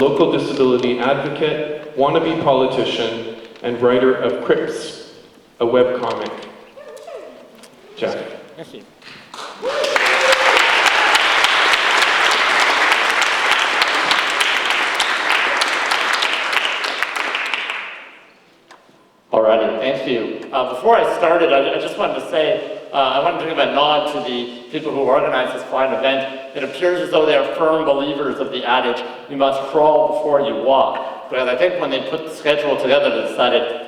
local disability advocate, wannabe politician, and writer of Crips, a webcomic. Jeff. Merci. Alrighty, thank you. Before I started, I just wanted to say, I wanted to give a nod to the people who organized this fine event. It appears as though they are firm believers of the adage, you must crawl before you walk. Because I think when they put the schedule together, they decided,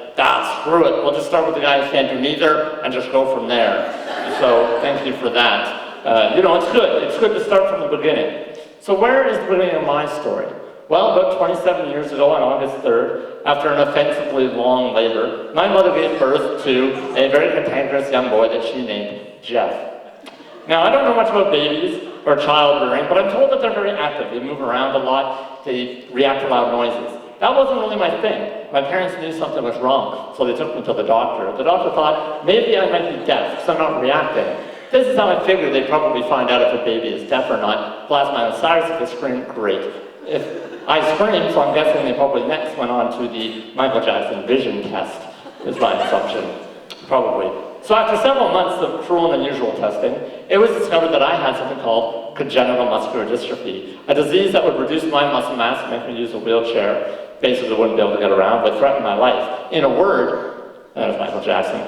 screw it, we'll just start with the guy who can't do neither and just go from there. So thank you for that. You know, it's good. It's good to start from the beginning. So where is the beginning of my story? Well, about 27 years ago on August 3rd, after an offensively long labor, my mother gave birth to a very cantankerous young boy that she named Jeff. Now, I don't know much about babies or child rearing, but I'm told that they're very active. They move around a lot, they react to loud noises. That wasn't really my thing. My parents knew something was wrong, so they took me to the doctor. The doctor thought, maybe I might be deaf, because I'm not reacting. This is how I figured they'd probably find out if a baby is deaf or not. Blast my own sides, if they scream, great. If I screamed, so I'm guessing they probably next went on to the Michael Jackson vision test, is my assumption, probably. So after several months of cruel and unusual testing, it was discovered that I had something called congenital muscular dystrophy, a disease that would reduce my muscle mass, make me use a wheelchair, basically wouldn't be able to get around, but threaten my life. In a word, that was Michael Jackson,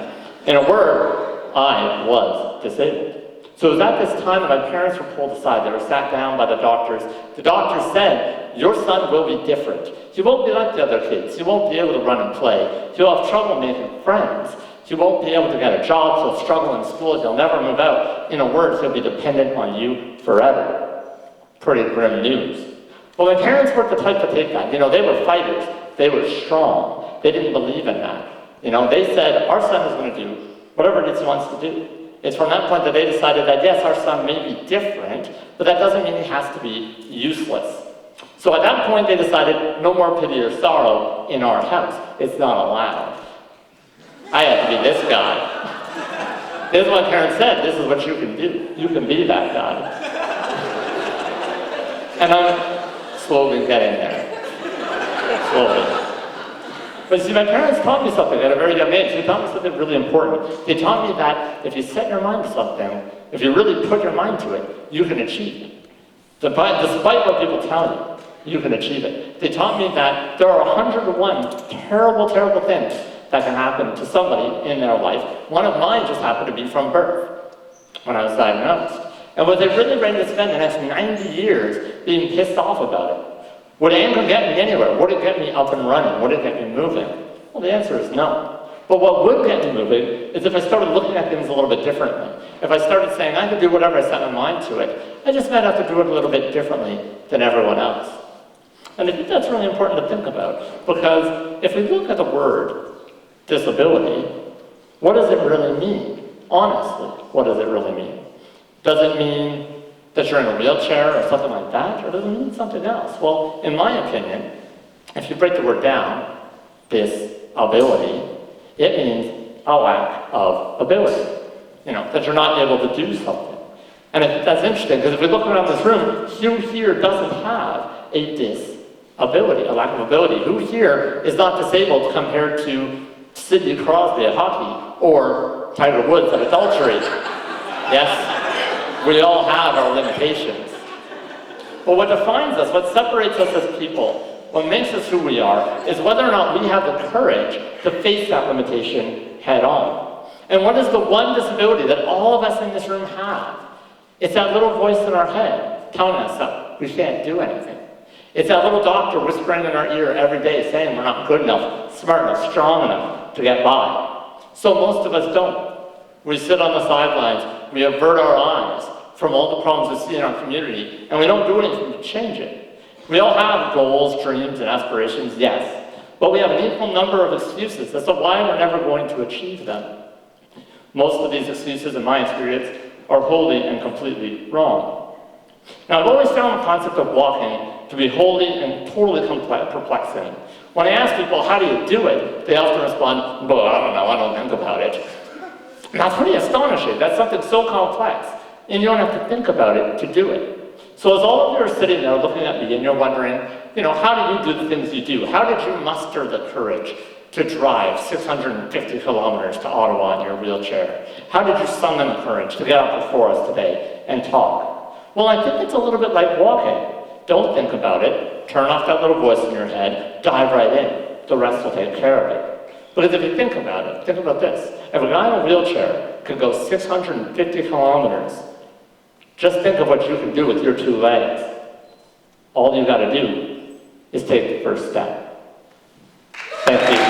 in a word, I was disabled. So it was at this time that my parents were pulled aside. They were sat down by the doctors. The doctors said, your son will be different. He won't be like the other kids. He won't be able to run and play. He'll have trouble making friends. He won't be able to get a job. He'll struggle in school. He'll never move out. In a word, he'll be dependent on you forever. Pretty grim news. Well, my parents weren't the type to take that. You know, they were fighters. They were strong. They didn't believe in that. You know, they said, our son is going to do whatever it is he wants to do. It's from that point that they decided that, yes, our son may be different, but that doesn't mean he has to be useless. So at that point, they decided, no more pity or sorrow in our house. It's not allowed. I had to be this guy. This is what my parents said, this is what you can do. You can be that guy. And I'm slowly getting there. Slowly. But you see, my parents taught me something at a very young age. They taught me something really important. They taught me that if you set your mind to something, if you really put your mind to it, you can achieve it. Despite what people tell you, you can achieve it. They taught me that there are 101 terrible, terrible things that can happen to somebody in their life. One of mine just happened to be from birth, when I was diagnosed. And was I really ready to spend the next 90 years being pissed off about it? Would anger get me anywhere? Would it get me up and running? Would it get me moving? Well, the answer is no. But what would get me moving is if I started looking at things a little bit differently. If I started saying, I can do whatever I set my mind to it, I just might have to do it a little bit differently than everyone else. And I think that's really important to think about, because if we look at the word disability, what does it really mean? Honestly, what does it really mean? Does it mean that you're in a wheelchair or something like that, or does it mean something else? Well, in my opinion, if you break the word down, disability, it means a lack of ability. You know, that you're not able to do something. And I think that's interesting, because if we look around this room, who here doesn't have a disability, a lack of ability? Who here is not disabled compared to Sidney Crosby at hockey, or Tiger Woods at adultery? Yes? We all have our limitations. But what defines us, what separates us as people, what makes us who we are, is whether or not we have the courage to face that limitation head on. And what is the one disability that all of us in this room have? It's that little voice in our head telling us that we can't do anything. It's that little doctor whispering in our ear every day saying we're not good enough, smart enough, strong enough to get by. So most of us don't. We sit on the sidelines, we avert our eyes from all the problems we see in our community, and we don't do anything to change it. We all have goals, dreams, and aspirations, yes, but we have an equal number of excuses as to why we're never going to achieve them. Most of these excuses, in my experience, are wholly and completely wrong. Now, I've always found the concept of walking to be wholly and totally perplexing. When I ask people, how do you do it, they often respond, well, I don't know, I don't think about it. And that's pretty astonishing. That's something so complex. And you don't have to think about it to do it. So as all of you are sitting there looking at me and you're wondering, how do you do the things you do? How did you muster the courage to drive 650 kilometers to Ottawa in your wheelchair? How did you summon the courage to get out before us today and talk? Well, I think it's a little bit like walking. Don't think about it. Turn off that little voice in your head. Dive right in. The rest will take care of it. Because if you think about it, think about this. If a guy in a wheelchair could go 650 kilometers, just think of what you can do with your 2 legs. All you got to do is take the first step. Thank you.